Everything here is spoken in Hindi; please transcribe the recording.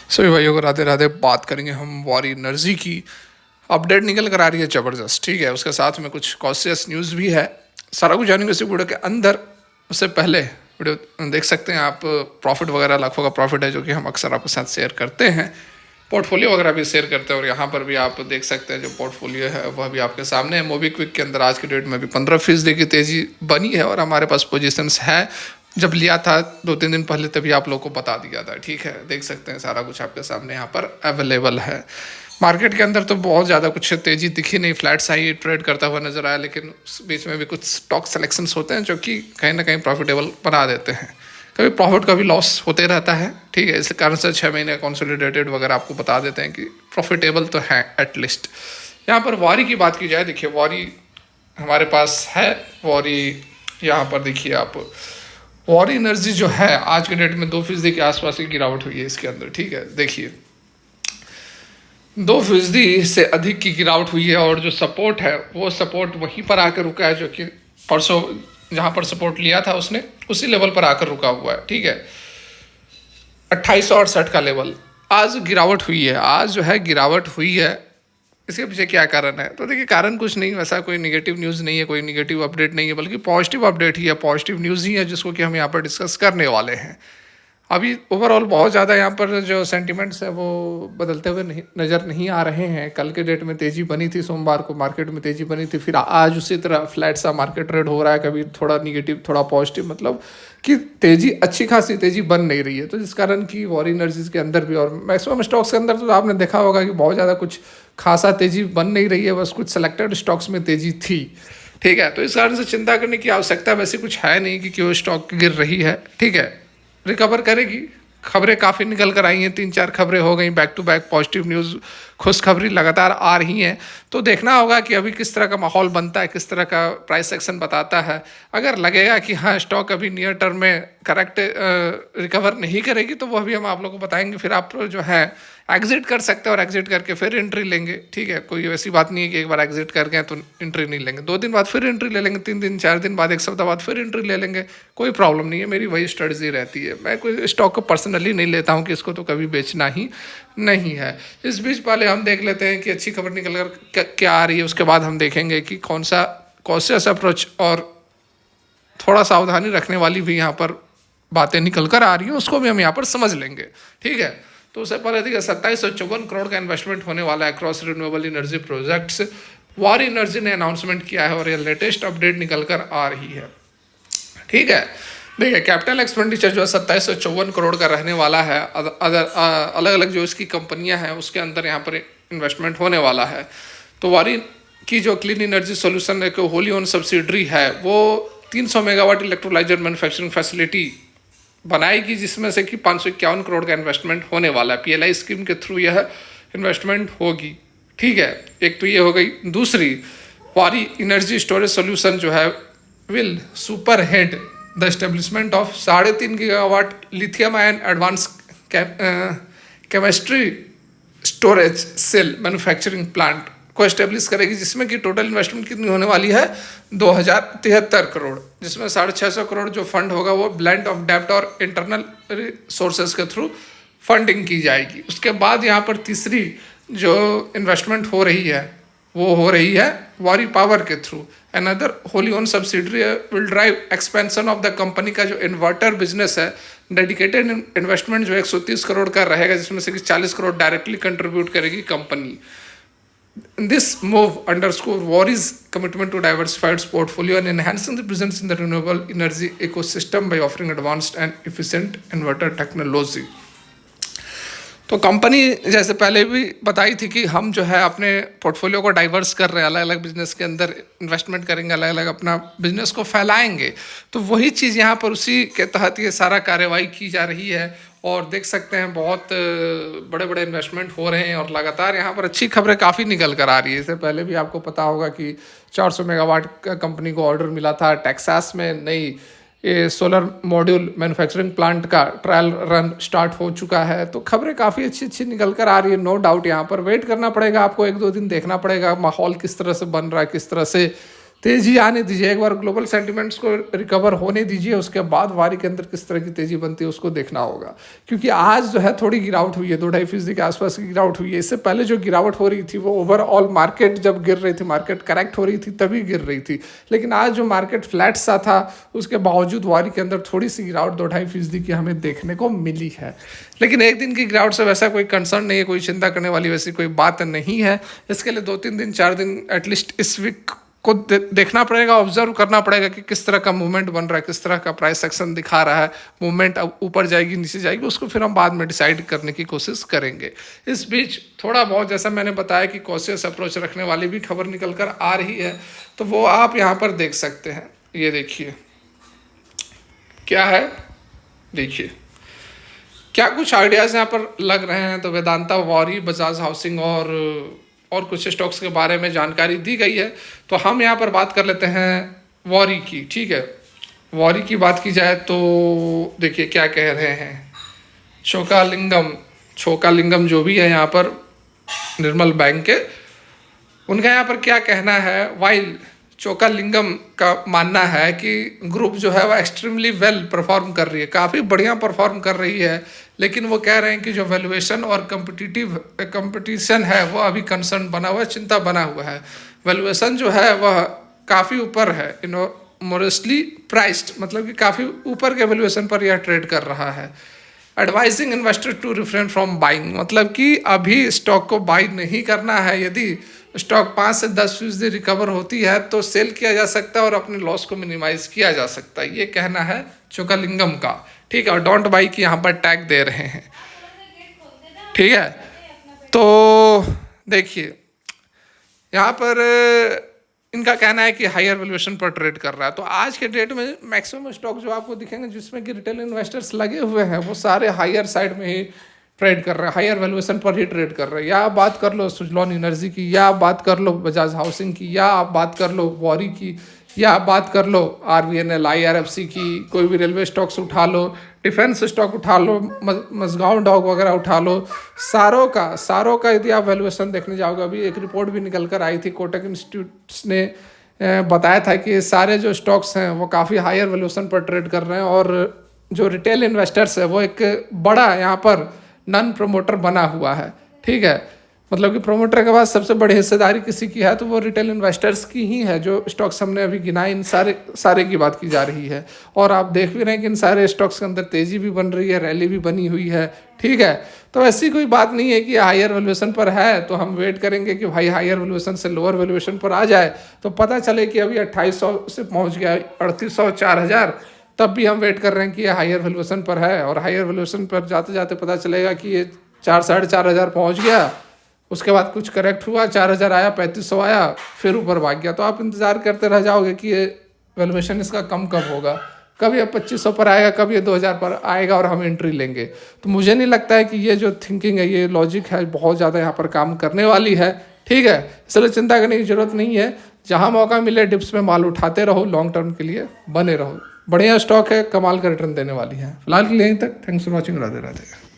सभी भाइयों को राधे राधे। बात करेंगे हम वारी एनर्जी की। अपडेट निकल कर आ रही है ज़बरदस्त, ठीक है। उसके साथ में कुछ कॉशियस न्यूज़ भी है। सारा कुछ जानेंगे इसी वीडियो के अंदर। उससे पहले वीडियो देख सकते हैं आप। प्रॉफिट वगैरह लाखों का प्रॉफिट है जो कि हम अक्सर आपके साथ शेयर करते हैं। पोर्टफोलियो वगैरह भी शेयर करते हैं और यहाँ पर भी आप देख सकते हैं जो पोर्टफोलियो है वह भी आपके सामने है। मोबीक्विक के अंदर आज के डेट में भी 15% की तेज़ी बनी है और हमारे पास पोजीशंस है। जब लिया था 2-3 दिन पहले तभी आप लोग को बता दिया था, ठीक है। देख सकते हैं सारा कुछ आपके सामने यहाँ पर अवेलेबल है। मार्केट के अंदर तो बहुत ज़्यादा कुछ तेज़ी दिखी नहीं, फ्लैट सा ही ट्रेड करता हुआ नजर आया, लेकिन उस बीच में भी कुछ स्टॉक सिलेक्शंस होते हैं जो कि कहीं ना कहीं प्रॉफिटेबल बना देते हैं। कभी प्रॉफिट कभी लॉस होते रहता है, ठीक है। इस कारण से 6 महीने कंसोलिडेटेड वगैरह आपको बता देते हैं कि प्रॉफिटेबल तो है एटलीस्ट। यहाँ पर वारी की बात की जाए, देखिए वारी हमारे पास है। वारी यहाँ पर देखिए आप, वारी एनर्जी जो है आज के डेट में 2% के आसपास की गिरावट हुई है इसके अंदर, ठीक है। देखिए 2% से अधिक की गिरावट हुई है और जो सपोर्ट है वो सपोर्ट वहीं पर आकर रुका है जो कि परसों जहां पर सपोर्ट लिया था उसने उसी लेवल पर आकर रुका हुआ है, ठीक है। 2868 का लेवल। आज गिरावट हुई है, आज जो है गिरावट हुई है। इसके पीछे क्या कारण है? तो देखिए कारण कुछ नहीं, वैसा कोई निगेटिव न्यूज़ नहीं है, कोई निगेटिव अपडेट नहीं है, बल्कि पॉजिटिव अपडेट ही है, पॉजिटिव न्यूज़ ही है जिसको कि हम यहाँ पर डिस्कस करने वाले हैं। अभी ओवरऑल बहुत ज़्यादा यहाँ पर जो सेंटिमेंट्स है वो बदलते हुए नज़र नहीं आ रहे हैं। कल के डेट में तेज़ी बनी थी, सोमवार को मार्केट में तेज़ी बनी थी, फिर आज उसी तरह फ्लैट सा मार्केट ट्रेड हो रहा है, कभी थोड़ा निगेटिव थोड़ा पॉजिटिव, मतलब कि तेज़ी अच्छी खासी तेज़ी बन नहीं रही है। तो जिस कारण की वारी एनर्जीज के अंदर भी और मैक्सिमम स्टॉक्स के अंदर तो आपने देखा होगा कि बहुत ज़्यादा कुछ खासा तेज़ी बन नहीं रही है, बस कुछ सेलेक्टेड स्टॉक्स में तेज़ी थी, ठीक है। तो इस कारण से चिंता करने की आवश्यकता वैसे कुछ है नहीं कि क्यों स्टॉक गिर रही है, ठीक है। रिकवर करेगी। खबरें काफ़ी निकल कर आई हैं, 3-4 खबरें हो गई back to back, positive news खुशखबरी लगातार आ रही हैं। तो देखना होगा कि अभी किस तरह का माहौल बनता है, किस तरह का प्राइस एक्शन बताता है। अगर लगेगा कि हाँ स्टॉक अभी नियर टर्म में करेक्ट रिकवर नहीं करेगी तो वह भी हम आप लोगों को बताएंगे, फिर आप जो है एग्जिट कर सकते हैं और एग्जिट करके फिर एंट्री लेंगे, ठीक है। कोई ऐसी बात नहीं है कि एक बार एग्जिट कर गए तो एंट्री नहीं लेंगे, 2 दिन बाद फिर एंट्री ले लेंगे, 3 दिन 4 दिन बाद 1 सप्ताह बाद फिर एंट्री ले लेंगे, कोई प्रॉब्लम नहीं है। मेरी वही स्ट्रेटजी रहती है। मैं कोई स्टॉक को पर्सनली नहीं लेता हूँ कि इसको तो कभी बेचना ही नहीं है। इस बीच पहले हम देख लेते हैं कि अच्छी खबर निकल कर क्या आ रही है, उसके बाद हम देखेंगे कि कौन सा कॉशियस अप्रोच और थोड़ा सावधानी रखने वाली भी यहाँ पर बातें निकल कर आ रही हैं, उसको भी हम यहाँ पर समझ लेंगे, ठीक है। तो उससे पहले देखिए 2754 करोड़ का इन्वेस्टमेंट होने वाला है अक्रॉस रिन्यूएबल एनर्जी प्रोजेक्ट्स। वारी एनर्जी ने अनाउंसमेंट किया है और ये लेटेस्ट अपडेट निकल कर आ रही है, ठीक है। देखिए कैपिटल एक्सपेंडिचर जो है 2754 करोड़ का रहने वाला है। अलग अलग जो इसकी कंपनियां हैं उसके अंदर यहाँ पर इन्वेस्टमेंट होने वाला है। तो वारी की जो क्लीन एनर्जी सोल्यूशन एक होली ओन सब्सिडरी है वो 300 मेगावाट इलेक्ट्रोलाइजर मैन्युफैक्चरिंग फैसिलिटी बनाएगी, जिसमें से कि 551 करोड़ का इन्वेस्टमेंट होने वाला है। पीएलआई स्कीम के थ्रू यह इन्वेस्टमेंट होगी, ठीक है। एक तो ये हो गई। दूसरी, वारी एनर्जी स्टोरेज सोल्यूशन जो है will super head the establishment of 3.5 gigawatt lithium ion advance chemistry storage cell manufacturing plant को एस्टेब्लिश करेगी, जिसमें कि टोटल इन्वेस्टमेंट कितनी होने वाली है 2073 करोड़, जिसमें 650 करोड़ जो फंड होगा वो ब्लेंड ऑफ डेब्ट और इंटरनल रिसोर्सेज के थ्रू फंडिंग की जाएगी। उसके बाद यहाँ पर तीसरी जो इन्वेस्टमेंट हो रही है वो हो रही है वारी पावर के through. Another Holi own subsidiary will drive expansion of the company का जो इन्वर्टर बिजनेस है। डेडिकेटेड इन्वेस्टमेंट जो 130 करोड़ का रहेगा, जिसमें से कि 40 करोड़ डायरेक्टली कंट्रीब्यूट करेगी company. This move underscores Wary's commitment to diversify its portfolio and enhancing the presence in the renewable energy ecosystem by offering advanced and efficient inverter technology. तो कंपनी जैसे पहले भी बताई थी कि हम जो है अपने पोर्टफोलियो को डाइवर्स कर रहे हैं, अलग अलग बिजनेस के अंदर इन्वेस्टमेंट करेंगे, अलग अलग अपना बिजनेस को फैलाएंगे। तो वही चीज़ यहाँ पर उसी के तहत ये सारा कार्रवाई की जा रही है और देख सकते हैं बहुत बड़े बड़े इन्वेस्टमेंट हो रहे हैं और लगातार यहाँ पर अच्छी खबरें काफ़ी निकल कर आ रही है। इससे पहले भी आपको पता होगा कि 400 मेगावाट का कंपनी को ऑर्डर मिला था। टेक्सास में नई ये सोलर मॉड्यूल मैन्युफैक्चरिंग प्लांट का ट्रायल रन स्टार्ट हो चुका है। तो खबरें काफ़ी अच्छी अच्छी निकल कर आ रही है, नो डाउट। यहाँ पर वेट करना पड़ेगा, आपको 1-2 दिन देखना पड़ेगा माहौल किस तरह से बन रहा है, किस तरह से तेजी आने दीजिए, एक बार ग्लोबल सेंटिमेंट्स को रिकवर होने दीजिए, उसके बाद वारी के अंदर किस तरह की तेजी बनती है उसको देखना होगा। क्योंकि आज जो है थोड़ी गिरावट हुई है, 2-2.5% के आसपास की गिरावट हुई है। इससे पहले जो गिरावट हो रही थी वो ओवरऑल मार्केट जब गिर रही थी, मार्केट करेक्ट हो रही थी तभी गिर रही थी। लेकिन आज जो मार्केट फ्लैट सा था उसके बावजूद वारी के अंदर थोड़ी सी गिरावट 2-2.5% की हमें देखने को मिली है। लेकिन एक दिन की गिरावट से वैसा कोई कंसर्न नहीं है, कोई चिंता करने वाली वैसी कोई बात नहीं है। इसके लिए 2-3 दिन 4 दिन एटलीस्ट इस वीक को देखना पड़ेगा, ऑब्जर्व करना पड़ेगा कि किस तरह का मूवमेंट बन रहा है, किस तरह का प्राइस एक्शन दिखा रहा है, मूवमेंट अब ऊपर जाएगी नीचे जाएगी, उसको फिर हम बाद में डिसाइड करने की कोशिश करेंगे। इस बीच थोड़ा बहुत जैसा मैंने बताया कि कॉशियस अप्रोच रखने वाली भी खबर निकल कर आ रही है, तो वो आप यहाँ पर देख सकते हैं। ये देखिए क्या है, देखिए क्या कुछ आइडियाज़ यहाँ पर लग रहे हैं। तो वेदांता, वॉरी, बजाज हाउसिंग और कुछ स्टॉक्स के बारे में जानकारी दी गई है। तो हम यहाँ पर बात कर लेते हैं वॉरी की, ठीक है। वॉरी की बात की जाए तो देखिए क्या कह रहे हैं छोकालिंगम जो भी है यहाँ पर निर्मल बैंक के, उनका यहाँ पर क्या कहना है। वाइल चोकालिंगम का मानना है कि ग्रुप जो है वह एक्सट्रीमली वेल परफॉर्म कर रही है, काफ़ी बढ़िया परफॉर्म कर रही है। लेकिन वो कह रहे हैं कि जो वैल्यूएशन और कंपटीशन है वो अभी कंसर्न बना हुआ है, चिंता बना हुआ है। वैल्यूएशन जो है वह काफ़ी ऊपर है, मोरेस्टली प्राइस्ड, मतलब कि काफ़ी ऊपर के वैल्यूएशन पर यह ट्रेड कर रहा है। Advising investor to refrain from buying, मतलब कि अभी स्टॉक को बाई नहीं करना है। यदि स्टॉक 5 से 10% रिकवर होती है तो सेल किया जा सकता है और अपने लॉस को मिनिमाइज किया जा सकता है, ये कहना है चोकालिंगम का, ठीक है। और डोंट बाई की यहाँ पर टैग दे रहे हैं, ठीक है। तो देखिए यहाँ पर इनका कहना है कि हायर वैल्यूएशन पर ट्रेड कर रहा है। तो आज के डेट में मैक्सिमम स्टॉक जो आपको दिखेंगे जिसमें कि रिटेल इन्वेस्टर्स लगे हुए हैं वो सारे हायर साइड में ही ट्रेड कर रहे हैं, हायर वैल्यूएशन पर ही ट्रेड कर रहे हैं। या आप बात कर लो सुजलॉन एनर्जी की, या आप बात कर लो बजाज हाउसिंग की, या आप बात कर लो वॉरी की, या आप बात कर लो RVNL, IRFC की, कोई भी रेलवे स्टॉक्स उठा लो, डिफेंस स्टॉक उठा लो, मजगांव डॉग वगैरह उठा लो, सारों का यदि आप वैल्यूएशन देखने जाओगे, अभी एक रिपोर्ट भी निकल कर आई थी, कोटक इंस्टीट्यूट्स ने बताया था कि सारे जो स्टॉक्स हैं वो काफ़ी हायर वैल्यूएशन पर ट्रेड कर रहे हैं। और जो रिटेल इन्वेस्टर्स है वो एक बड़ा यहाँ पर नॉन प्रमोटर बना हुआ है, ठीक है। मतलब कि प्रोमोटर के बाद सबसे बड़ी हिस्सेदारी किसी की है तो वो रिटेल इन्वेस्टर्स की ही है। जो स्टॉक्स हमने अभी गिनाए इन सारे की बात की जा रही है। और आप देख भी रहे हैं कि इन सारे स्टॉक्स के अंदर तेज़ी भी बन रही है, रैली भी बनी हुई है, ठीक है। तो ऐसी कोई बात नहीं है कि हायर वैल्यूएशन पर है तो हम वेट करेंगे कि भाई हायर वैल्यूएशन से लोअर वैल्यूएशन पर आ जाए तो पता चले कि अभी 2800 से पहुँच गया 3800, 4000, तब भी हम वेट कर रहे हैं कि ये हायर वैल्यूएशन पर है। और हायर वैल्यूएशन पर जाते जाते पता चलेगा कि ये 4, 4,500 पहुँच गया, उसके बाद कुछ करेक्ट हुआ, 4000 आया, 3500 आया, फिर ऊपर भाग गया। तो आप इंतज़ार करते रह जाओगे कि ये वैल्यूएशन इसका कम कब होगा, कब ये 2500 पर आएगा, कब ये 2000 पर आएगा और हम एंट्री लेंगे। तो मुझे नहीं लगता है कि ये जो थिंकिंग है, ये लॉजिक है, बहुत ज़्यादा यहाँ पर काम करने वाली है, ठीक है। इसलिए चिंता करने की ज़रूरत नहीं है। जहाँ मौका मिले डिप्स में माल उठाते रहो, लॉन्ग टर्म के लिए बने रहो। बढ़िया स्टॉक है, कमाल का रिटर्न देने वाली है। फिलहाल के लिए यहीं तक। Thanks for watching. Radhe Radhe.